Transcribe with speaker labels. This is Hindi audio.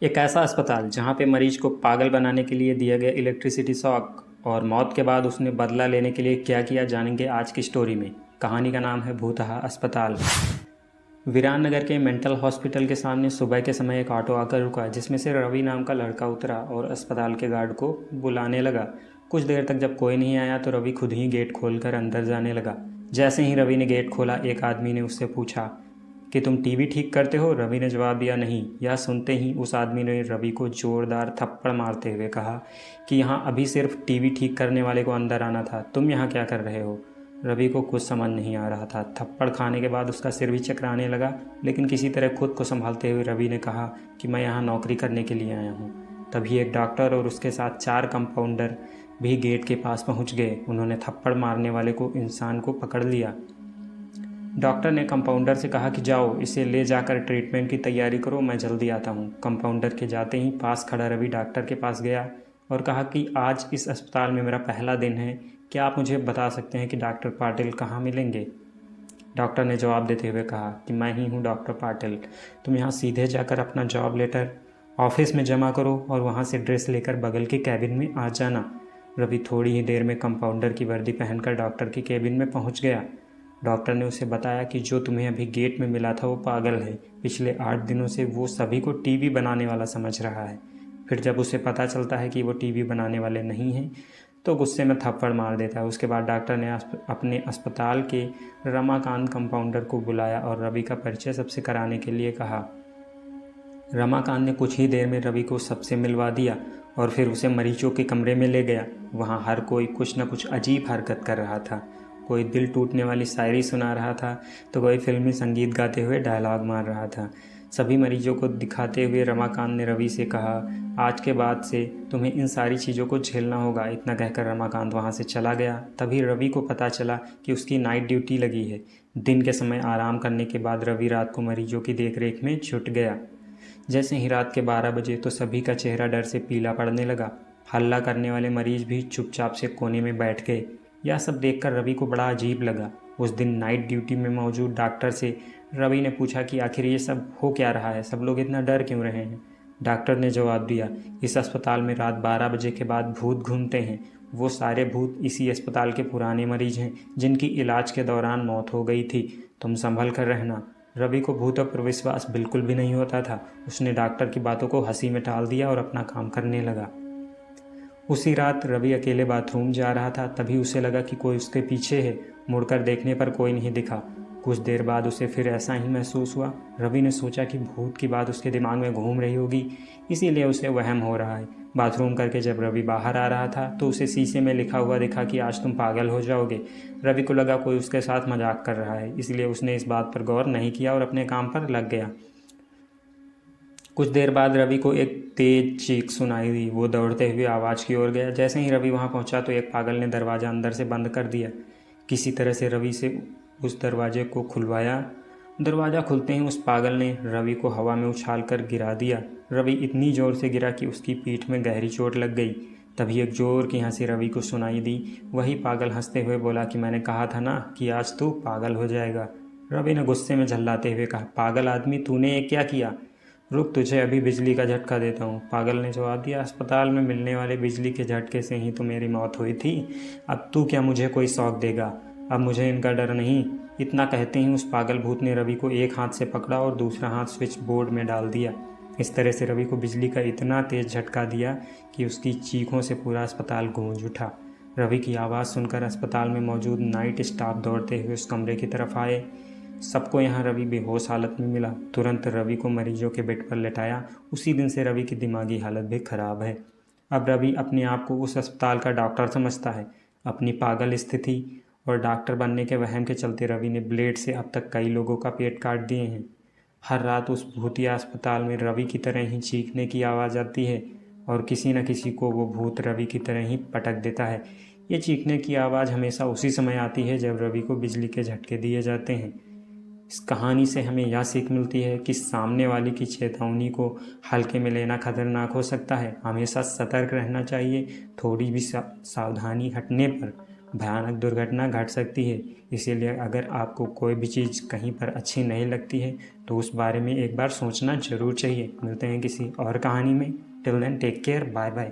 Speaker 1: एक ऐसा अस्पताल जहां पे मरीज को पागल बनाने के लिए दिया गया इलेक्ट्रिसिटी शॉक और मौत के बाद उसने बदला लेने के लिए क्या किया, जानेंगे आज की स्टोरी में। कहानी का नाम है भूतहा अस्पताल। वीरान नगर के मेंटल हॉस्पिटल के सामने सुबह के समय एक ऑटो आकर रुका, जिसमें से रवि नाम का लड़का उतरा और अस्पताल के गार्ड को बुलाने लगा। कुछ देर तक जब कोई नहीं आया तो रवि खुद ही गेट खोलकर अंदर जाने लगा। जैसे ही रवि ने गेट खोला, एक आदमी ने उससे पूछा कि तुम टीवी ठीक करते हो। रवि ने जवाब दिया नहीं। यह सुनते ही उस आदमी ने रवि को जोरदार थप्पड़ मारते हुए कहा कि यहाँ अभी सिर्फ टीवी ठीक करने वाले को अंदर आना था, तुम यहाँ क्या कर रहे हो। रवि को कुछ समझ नहीं आ रहा था। थप्पड़ खाने के बाद उसका सिर भी चकराने लगा, लेकिन किसी तरह खुद को संभालते हुए रवि ने कहा कि मैं यहाँ नौकरी करने के लिए आया हूँ। तभी एक डॉक्टर और उसके साथ 4 कंपाउंडर भी गेट के पास पहुँच गए। उन्होंने थप्पड़ मारने वाले को इंसान को पकड़ लिया। डॉक्टर ने कंपाउंडर से कहा कि जाओ, इसे ले जाकर ट्रीटमेंट की तैयारी करो, मैं जल्दी आता हूँ। कंपाउंडर के जाते ही पास खड़ा रवि डॉक्टर के पास गया और कहा कि आज इस अस्पताल में मेरा पहला दिन है, क्या आप मुझे बता सकते हैं कि डॉक्टर पाटिल कहाँ मिलेंगे। डॉक्टर ने जवाब देते हुए कहा कि मैं ही हूँ डॉक्टर पाटिल। तुम यहाँ सीधे जाकर अपना जॉब लेटर ऑफिस में जमा करो और वहाँ से ड्रेस लेकर बगल के कैबिन में आ जाना। रवि थोड़ी ही देर में कंपाउंडर की वर्दी पहनकर डॉक्टर के केबिन में पहुँच गया। डॉक्टर ने उसे बताया कि जो तुम्हें अभी गेट में मिला था वो पागल है। पिछले 8 दिनों से वो सभी को टीवी बनाने वाला समझ रहा है। फिर जब उसे पता चलता है कि वो टीवी बनाने वाले नहीं हैं तो गुस्से में थप्पड़ मार देता है। उसके बाद डॉक्टर ने अपने अस्पताल के रमाकांत कंपाउंडर को बुलाया और रवि का परिचय सबसे कराने के लिए कहा। रमाकांत ने कुछ ही देर में रवि को सबसे मिलवा दिया और फिर उसे मरीजों के कमरे में ले गया। वहाँ हर कोई कुछ न कुछ अजीब हरकत कर रहा था। कोई दिल टूटने वाली शायरी सुना रहा था तो कोई फिल्मी संगीत गाते हुए डायलॉग मार रहा था। सभी मरीजों को दिखाते हुए रमाकांत ने रवि से कहा, आज के बाद से तुम्हें इन सारी चीज़ों को झेलना होगा। इतना कहकर रमाकांत वहाँ से चला गया। तभी रवि को पता चला कि उसकी नाइट ड्यूटी लगी है। दिन के समय आराम करने के बाद रवि रात को मरीजों की देखरेख में छुट गया। जैसे ही रात के 12 बजे तो सभी का चेहरा डर से पीला पड़ने लगा। हल्ला करने वाले मरीज भी चुपचाप से कोने में बैठ गए। यह सब देखकर रवि को बड़ा अजीब लगा। उस दिन नाइट ड्यूटी में मौजूद डॉक्टर से रवि ने पूछा कि आखिर ये सब हो क्या रहा है, सब लोग इतना डर क्यों रहे हैं। डॉक्टर ने जवाब दिया, इस अस्पताल में रात 12 बजे के बाद भूत घूमते हैं। वो सारे भूत इसी अस्पताल के पुराने मरीज हैं जिनकी इलाज के दौरान मौत हो गई थी। तुम संभल कर रहना। रवि को भूतों पर विश्वास बिल्कुल भी नहीं होता था। उसने डॉक्टर की बातों को हंसी में टाल दिया और अपना काम करने लगा। उसी रात रवि अकेले बाथरूम जा रहा था। तभी उसे लगा कि कोई उसके पीछे है। मुड़कर देखने पर कोई नहीं दिखा। कुछ देर बाद उसे फिर ऐसा ही महसूस हुआ। रवि ने सोचा कि भूत की बात उसके दिमाग में घूम रही होगी, इसीलिए उसे वहम हो रहा है। बाथरूम करके जब रवि बाहर आ रहा था तो उसे शीशे में लिखा हुआ दिखा कि आज तुम पागल हो जाओगे। रवि को लगा कोई उसके साथ मजाक कर रहा है, इसलिए उसने इस बात पर गौर नहीं किया और अपने काम पर लग गया। कुछ देर बाद रवि को एक तेज चीख सुनाई दी। वो दौड़ते हुए आवाज़ की ओर गया। जैसे ही रवि वहां पहुंचा तो एक पागल ने दरवाज़ा अंदर से बंद कर दिया। किसी तरह से रवि से उस दरवाजे को खुलवाया। दरवाज़ा खुलते ही उस पागल ने रवि को हवा में उछाल कर गिरा दिया। रवि इतनी ज़ोर से गिरा कि उसकी पीठ में गहरी चोट लग गई। तभी एक जोर की हंसी रवि को सुनाई दी। वही पागल हंसते हुए बोला कि मैंने कहा था ना कि आज तू पागल हो जाएगा। रवि ने गुस्से में झल्लाते हुए कहा, पागल आदमी, तूने ये क्या किया। रुक, तुझे अभी बिजली का झटका देता हूँ। पागल ने जवाब दिया, अस्पताल में मिलने वाले बिजली के झटके से ही तो मेरी मौत हुई थी। अब तू क्या मुझे कोई शौक देगा। अब मुझे इनका डर नहीं। इतना कहते ही उस पागल भूत ने रवि को एक हाथ से पकड़ा और दूसरा हाथ स्विच बोर्ड में डाल दिया। इस तरह से रवि को बिजली का इतना तेज झटका दिया कि उसकी चीखों से पूरा अस्पताल गूंज उठा। रवि की आवाज़ सुनकर अस्पताल में मौजूद नाइट स्टाफ दौड़ते हुए उस कमरे की तरफ आए। सबको यहाँ रवि बेहोश हालत में मिला। तुरंत रवि को मरीजों के बेड पर लेटाया। उसी दिन से रवि की दिमागी हालत भी खराब है। अब रवि अपने आप को उस अस्पताल का डॉक्टर समझता है। अपनी पागल स्थिति और डॉक्टर बनने के वहम के चलते रवि ने ब्लेड से अब तक कई लोगों का पेट काट दिए हैं। हर रात उस भूतिया अस्पताल में रवि की तरह ही चीखने की आवाज़ आती है और किसी न किसी को वो भूत रवि की तरह ही पटक देता है। ये चीखने की आवाज़ हमेशा उसी समय आती है जब रवि को बिजली के झटके दिए जाते हैं। इस कहानी से हमें यह सीख मिलती है कि सामने वाले की चेतावनी को हल्के में लेना खतरनाक हो सकता है। हमेशा सतर्क रहना चाहिए। थोड़ी भी सावधानी हटने पर भयानक दुर्घटना घट सकती है। इसीलिए अगर आपको कोई भी चीज़ कहीं पर अच्छी नहीं लगती है तो उस बारे में एक बार सोचना ज़रूर चाहिए। मिलते हैं किसी और कहानी में। Till then take care, bye bye.